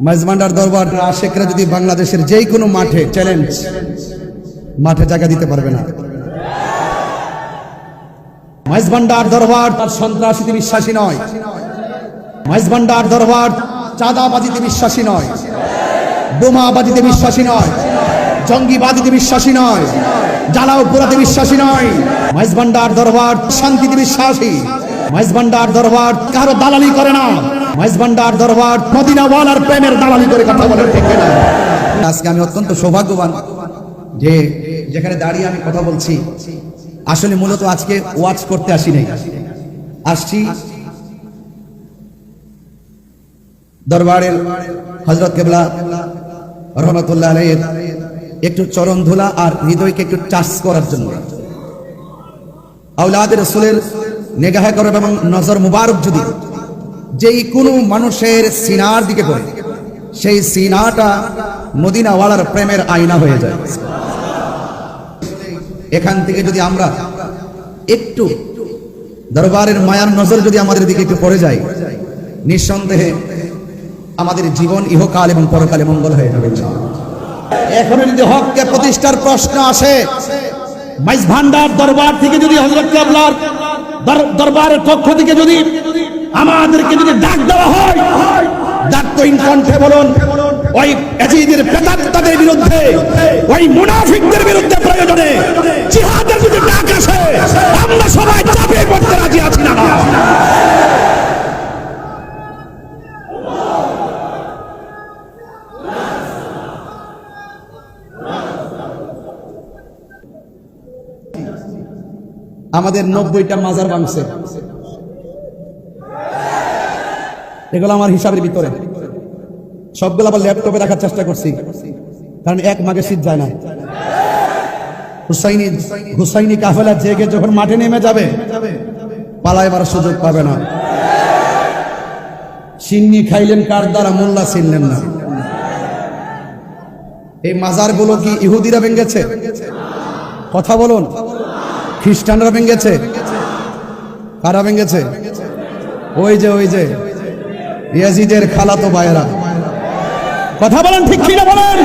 মাইজভান্ডার দরবার আশেকরা যদি বাংলাদেশের যেই কোনো মাঠে চ্যালেঞ্জ, মাঠে জায়গা দিতে পারবে না। মাইজভান্ডার দরবার তার সন্ত্রাসীতে বিশ্বাসী নয়। মাইজভান্ডার দরবার চাঁদাবাজিতে বিশ্বাসী নয়, বোমাবাজিতে বিশ্বাসী নয়, জঙ্গিবাজিতে বিশ্বাসী নয়, জ্বালাও পোড়াতে বিশ্বাসী নয়। মাইজভান্ডার দরবার শান্তিতে বিশ্বাসী। মাইজভান্ডার দরবার কারো দালালি করে না। মাইজভান্ডার দরবার মদিনাওয়ালার প্রেমের দালালি করে কথা বলে, ঠিক না? আজকে আমি অত্যন্ত সৌভাগ্যবান যে যেখানে দাঁড়িয়ে আমি কথা বলছি। আসলে মূলত আজকে ওয়াজ করতে আসি নাই, আসছি দরবারের হযরত কেবলা রহমাতুল্লাহ আলাইহির একটু চরণ ধুলা আর হৃদয়কে একটু টাচ করার জন্য। আওলাদের রাসূলের নেগাহে করব এবং নজর মুবারক যদি যেই কোনো মানুষের সিনার দিকে পড়ে, সেই সিনাটা মদিনাওয়ালার প্রেমের আয়না হয়ে যায়। এখান থেকে যদি আমরা একটু দরবারের মায়ার নজর যদি আমাদের দিকে একটু পড়ে যায়, নিঃসন্দেহে আমাদের জীবন ইহকাল এবং পরকালে মঙ্গল হয়ে যাবে। এখন যদি হককে প্রতিষ্ঠার প্রশ্ন আসে, মাইজভান্ডার দরবার থেকে যদি হযরত কেবলার দরবারের পক্ষ থেকে যদি আমাদেরকে যদি ডাক দেওয়া হয়, ডাক্তারহীন কণ্ঠে বলুন, ওই ইয়াজিদের প্রেতাত্মাদের বিরুদ্ধে, ওই মুনাফিকদের বিরুদ্ধে প্রয়োজনে জিহাদের যদি ডাক আসে, আমরা সবাই চাপিয়ে পড়তে রাজি আছি না? আমাদের 90টা মাজার ভাঙছে, এগুলো আমার হিসাবের ভিতরে। সবগুলো আবার ল্যাপটপে রাখার চেষ্টা করছি, কারণ এক মাঘে শীত যায় না। হুসাইনি কাফেলা জেগে যখন মাঠে নেমে যাবে, পালাইবার সুযোগ পাবে না। সিন্নি খাইলেন কার দ্বারা, মোল্লা চিনলেন না। এই মাজারগুলো কি ইহুদিরা ভেঙেছে? কথা বলুন। খ্রিস্টানরা ভেঙেছে? কারা ভেঙেছে? ওই যে ইয়াজিদের খালাতো ভাইয়েরা। কথা বলেন, ঠিক কিনা বলেন?